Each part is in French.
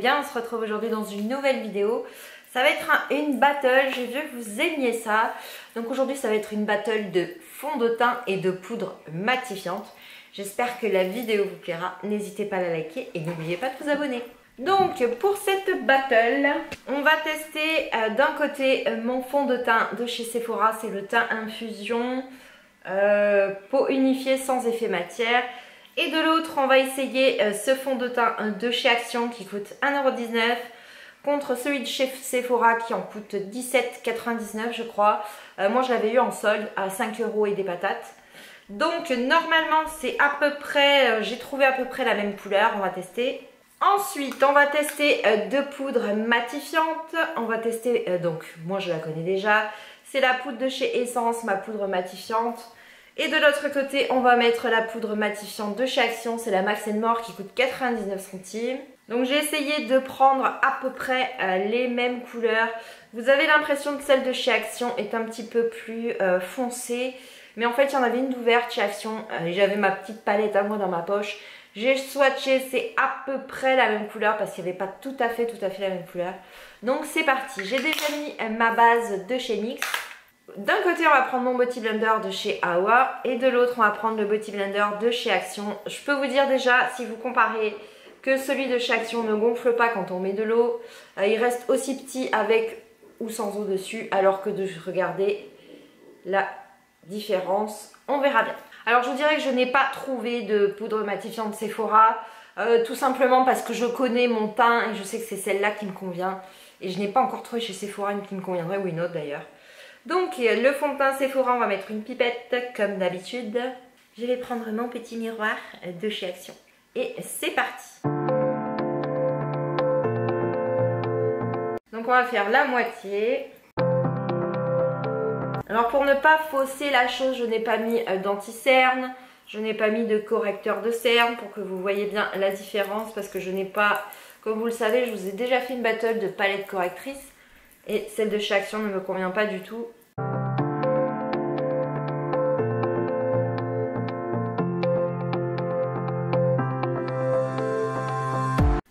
bien? On se retrouve aujourd'hui dans une nouvelle vidéo. Ça va être une battle, j'ai vu que vous aimiez ça. Donc aujourd'hui ça va être une battle de fond de teint et de poudre matifiante. J'espère que la vidéo vous plaira. N'hésitez pas à la liker et n'oubliez pas de vous abonner. Donc pour cette battle, on va tester d'un côté mon fond de teint de chez Sephora. C'est le teint infusion, peau unifiée sans effet matière. Et de l'autre, on va essayer ce fond de teint de chez Action qui coûte 1,19 € contre celui de chez Sephora qui en coûte 17,99 € je crois. Moi, je l'avais eu en solde à 5 € et des patates. Donc, normalement, c'est à peu près, j'ai trouvé à peu près la même couleur. On va tester. Ensuite, on va tester deux poudres matifiantes. On va tester, donc, moi, je la connais déjà. C'est la poudre de chez Essence, ma poudre matifiante. Et de l'autre côté, on va mettre la poudre matifiante de chez Action. C'est la Max & More qui coûte 99 centimes. Donc j'ai essayé de prendre à peu près les mêmes couleurs. Vous avez l'impression que celle de chez Action est un petit peu plus foncée. Mais en fait, il y en avait une d'ouverte chez Action. J'avais ma petite palette à moi dans ma poche. J'ai swatché, c'est à peu près la même couleur parce qu'il n'y avait pas tout à fait la même couleur. Donc c'est parti. J'ai déjà mis ma base de chez NYX. D'un côté, on va prendre mon Beauty Blender de chez Awa et de l'autre, on va prendre le Beauty Blender de chez Action. Je peux vous dire déjà, si vous comparez, que celui de chez Action ne gonfle pas quand on met de l'eau. Il reste aussi petit avec ou sans eau dessus, alors que de regarder la différence, on verra bien. Alors, je vous dirais que je n'ai pas trouvé de poudre matifiante Sephora, tout simplement parce que je connais mon teint et je sais que c'est celle-là qui me convient. Et je n'ai pas encore trouvé chez Sephora une qui me conviendrait, ou une autre d'ailleurs. Donc le fond de teint Sephora, on va mettre une pipette comme d'habitude. Je vais prendre mon petit miroir de chez Action. Et c'est parti. Donc on va faire la moitié. Alors pour ne pas fausser la chose, je n'ai pas mis d'anti-cerne. Je n'ai pas mis de correcteur de cerne pour que vous voyez bien la différence. Parce que je n'ai pas, comme vous le savez, je vous ai déjà fait une battle de palette correctrice. Et celle de chez Action ne me convient pas du tout.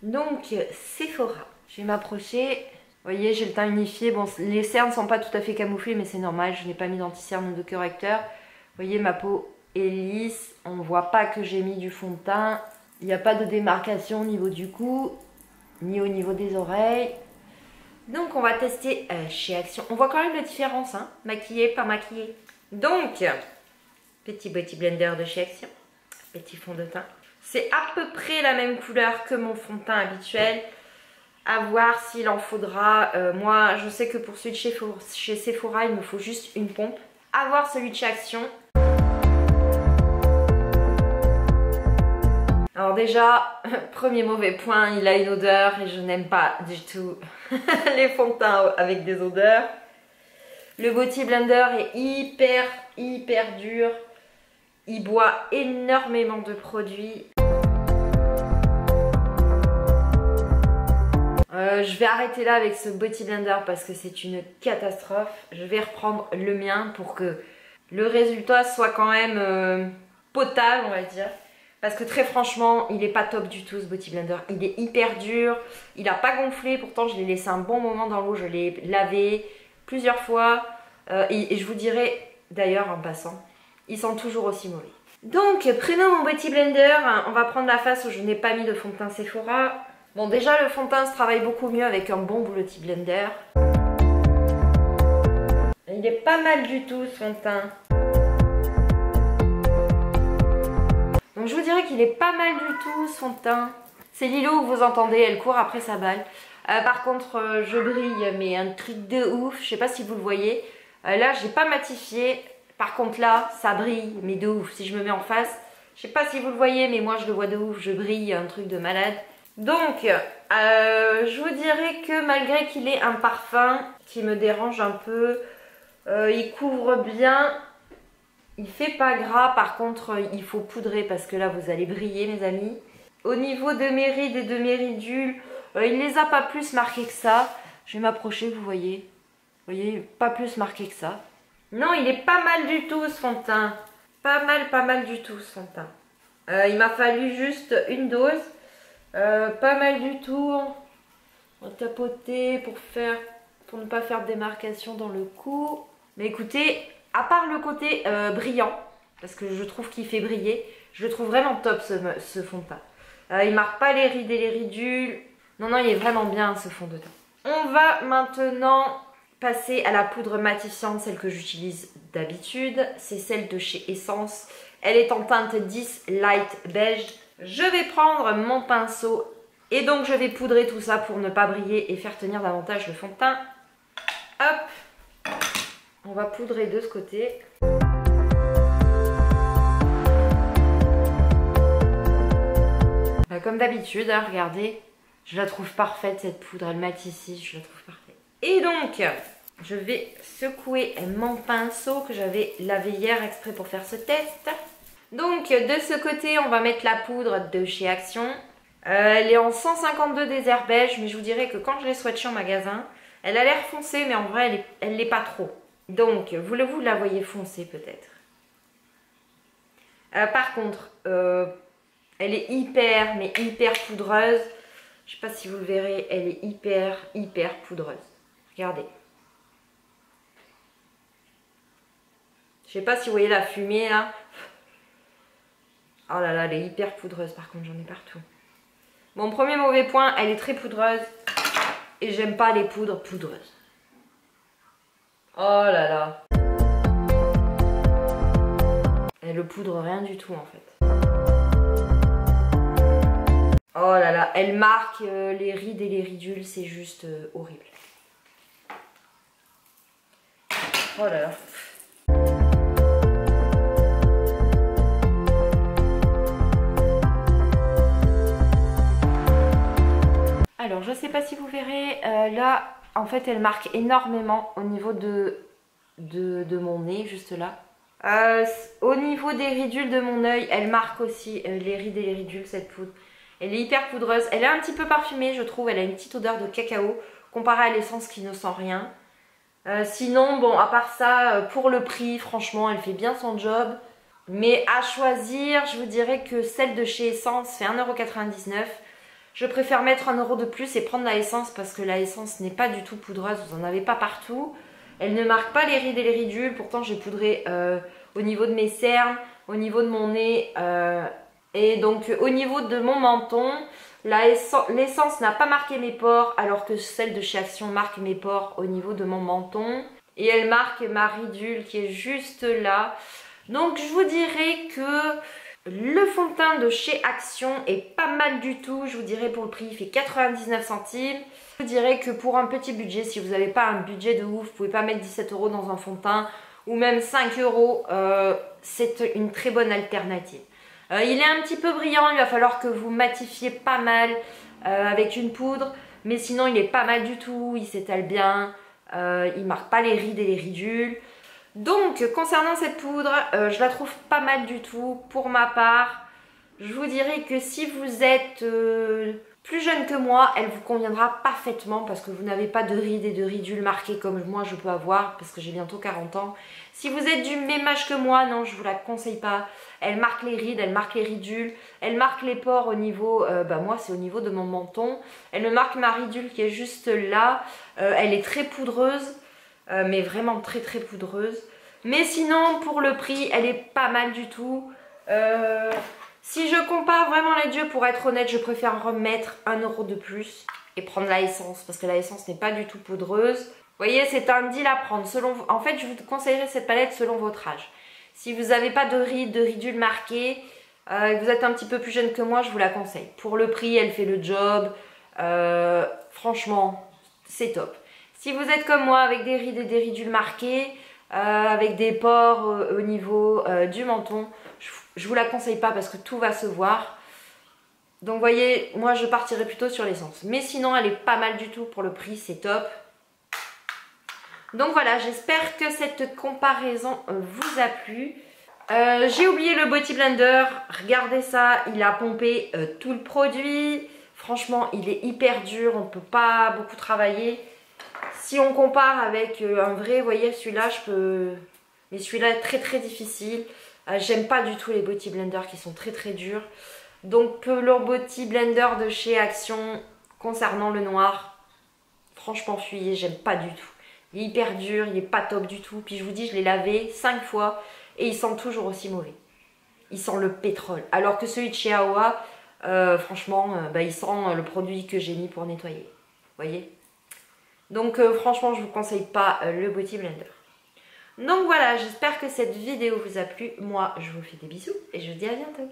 Donc Sephora, je vais m'approcher. Vous voyez, j'ai le teint unifié. Bon, les cernes ne sont pas tout à fait camouflées, mais c'est normal. Je n'ai pas mis d'anti-cerne ou de correcteur. Vous voyez, ma peau est lisse. On ne voit pas que j'ai mis du fond de teint. Il n'y a pas de démarcation au niveau du cou, ni au niveau des oreilles. Donc on va tester chez Action. On voit quand même la différence, hein, maquillé, pas maquillé. Donc, petit Beauty Blender de chez Action, petit fond de teint. C'est à peu près la même couleur que mon fond de teint habituel. À voir s'il en faudra. Moi, je sais que pour celui de chez Sephora, il me faut juste une pompe. À voir celui de chez Action. Alors déjà, premier mauvais point, il a une odeur et je n'aime pas du tout les fonds de teint avec des odeurs. Le Beauty Blender est hyper dur. Il boit énormément de produits. Je vais arrêter là avec ce Beauty Blender parce que c'est une catastrophe. Je vais reprendre le mien pour que le résultat soit quand même potable, on va dire. Parce que très franchement, il n'est pas top du tout ce Beauty Blender. Il est hyper dur, il n'a pas gonflé. Pourtant, je l'ai laissé un bon moment dans l'eau. Je l'ai lavé plusieurs fois. Et je vous dirai d'ailleurs en passant, il sent toujours aussi mauvais. Donc, prenons mon Beauty Blender. On va prendre la face où je n'ai pas mis de fond de teint Sephora. Bon, déjà, le fond de teint se travaille beaucoup mieux avec un bon Beauty Blender. Il est pas mal du tout ce fond de teint. Donc je vous dirais qu'il est pas mal du tout ce fond de teint. C'est Lilo que vous entendez, elle court après sa balle. Par contre, je brille, mais un truc de ouf. Je sais pas si vous le voyez. Là, j'ai pas matifié. Par contre là, ça brille, mais de ouf. Si je me mets en face, je sais pas si vous le voyez, mais moi je le vois de ouf. Je brille, un truc de malade. Donc, je vous dirais que malgré qu'il ait un parfum qui me dérange un peu, il couvre bien. Il fait pas gras, par contre il faut poudrer parce que là vous allez briller mes amis. Au niveau de mes rides et de mes ridules, il les a pas plus marquées que ça. Je vais m'approcher, vous voyez. Vous voyez, pas plus marqué que ça. Non, il est pas mal du tout ce fond de teint. Pas mal du tout ce fond de teint. Il m'a fallu juste une dose. Pas mal du tout. On va tapoter pour ne pas faire de démarcation dans le cou. Mais écoutez, à part le côté brillant, parce que je trouve qu'il fait briller, je le trouve vraiment top ce fond de teint. Il marque pas les rides et les ridules. Non, non, il est vraiment bien ce fond de teint. On va maintenant passer à la poudre matifiante, celle que j'utilise d'habitude. C'est celle de chez Essence. Elle est en teinte 10 Light Beige. Je vais prendre mon pinceau et donc je vais poudrer tout ça pour ne pas briller et faire tenir davantage le fond de teint. Hop, on va poudrer de ce côté. Comme d'habitude, hein, regardez, je la trouve parfaite cette poudre, elle matifie, je la trouve parfaite. Et donc, je vais secouer mon pinceau que j'avais lavé hier exprès pour faire ce test. Donc, de ce côté, on va mettre la poudre de chez Action. Elle est en 152 désert beige, mais je vous dirais que quand je l'ai swatchée en magasin, elle a l'air foncée, mais en vrai, elle l'est pas trop. Donc, vous la voyez foncée peut-être. Par contre, elle est hyper, mais hyper poudreuse. Je ne sais pas si vous le verrez, elle est hyper poudreuse. Regardez. Je sais pas si vous voyez la fumée là. Oh là là, elle est hyper poudreuse par contre, j'en ai partout. Mon premier mauvais point, elle est très poudreuse. Et j'aime pas les poudres poudreuses. Oh là là. Elle ne poudre rien du tout en fait. Oh là là, elle marque les rides et les ridules, c'est juste horrible. Oh là là. Alors, je ne sais pas si vous verrez, là, en fait, elle marque énormément au niveau de mon nez, juste là. Au niveau des ridules de mon œil, elle marque aussi les rides et les ridules, cette poudre. Elle est hyper poudreuse, elle est un petit peu parfumée, je trouve. Elle a une petite odeur de cacao, comparée à l'essence qui ne sent rien. Sinon, bon, à part ça, pour le prix, franchement, elle fait bien son job. Mais à choisir, je vous dirais que celle de chez Essence fait 1,99 €. Je préfère mettre 1 € de plus et prendre la Essence parce que la Essence n'est pas du tout poudreuse, vous n'en avez pas partout. Elle ne marque pas les rides et les ridules, pourtant j'ai poudré au niveau de mes cernes, au niveau de mon nez et donc au niveau de mon menton. L'Essence n'a pas marqué mes pores alors que celle de chez Action marque mes pores au niveau de mon menton. Et elle marque ma ridule qui est juste là. Donc je vous dirais que le fond de teint de chez Action est pas mal du tout. Je vous dirais pour le prix, il fait 99 centimes. Je vous dirais que pour un petit budget, si vous n'avez pas un budget de ouf, vous pouvez pas mettre 17 € dans un fond de teint ou même 5 €, c'est une très bonne alternative. Il est un petit peu brillant, il va falloir que vous matifiez pas mal avec une poudre. Mais sinon, il n'est pas mal du tout, il s'étale bien, il marque pas les rides et les ridules. Donc, concernant cette poudre, je la trouve pas mal du tout. Pour ma part, je vous dirais que si vous êtes plus jeune que moi, elle vous conviendra parfaitement parce que vous n'avez pas de rides et de ridules marquées comme moi je peux avoir parce que j'ai bientôt 40 ans. Si vous êtes du même âge que moi, non, je vous la conseille pas. Elle marque les rides, elle marque les ridules, elle marque les pores au niveau, moi c'est au niveau de mon menton. Elle me marque ma ridule qui est juste là. Elle est très poudreuse. Mais vraiment très poudreuse. Mais sinon pour le prix elle est pas mal du tout. Si je compare vraiment les deux, pour être honnête, je préfère remettre 1 € de plus et prendre la Essence parce que la Essence n'est pas du tout poudreuse. Vous voyez, c'est un deal à prendre. En fait, je vous conseillerais cette palette selon votre âge. Si vous n'avez pas de rides, de ridules marquées, et que vous êtes un petit peu plus jeune que moi, je vous la conseille. Pour le prix, elle fait le job. Franchement, c'est top. Si vous êtes comme moi avec des rides et des ridules marquées, avec des pores au niveau du menton, je vous la conseille pas parce que tout va se voir. Donc vous voyez, moi je partirais plutôt sur l'Essence. Mais sinon elle est pas mal du tout pour le prix, c'est top. Donc voilà, j'espère que cette comparaison vous a plu. J'ai oublié le Beauty Blender, regardez ça, il a pompé tout le produit. Franchement, il est hyper dur, on ne peut pas beaucoup travailler. Si on compare avec un vrai, vous voyez, celui-là, je peux... Mais celui-là est très difficile. J'aime pas du tout les Beauty Blender qui sont très durs. Donc, le Beauty Blender de chez Action, concernant le noir, franchement fuyez, j'aime pas du tout. Il est hyper dur, il est pas top du tout. Puis je vous dis, je l'ai lavé 5 fois et il sent toujours aussi mauvais. Il sent le pétrole. Alors que celui de chez Awa, franchement, il sent le produit que j'ai mis pour nettoyer. Vous voyez? Donc franchement, je vous conseille pas le Beauty Blender. Donc voilà, j'espère que cette vidéo vous a plu. Moi, je vous fais des bisous et je vous dis à bientôt.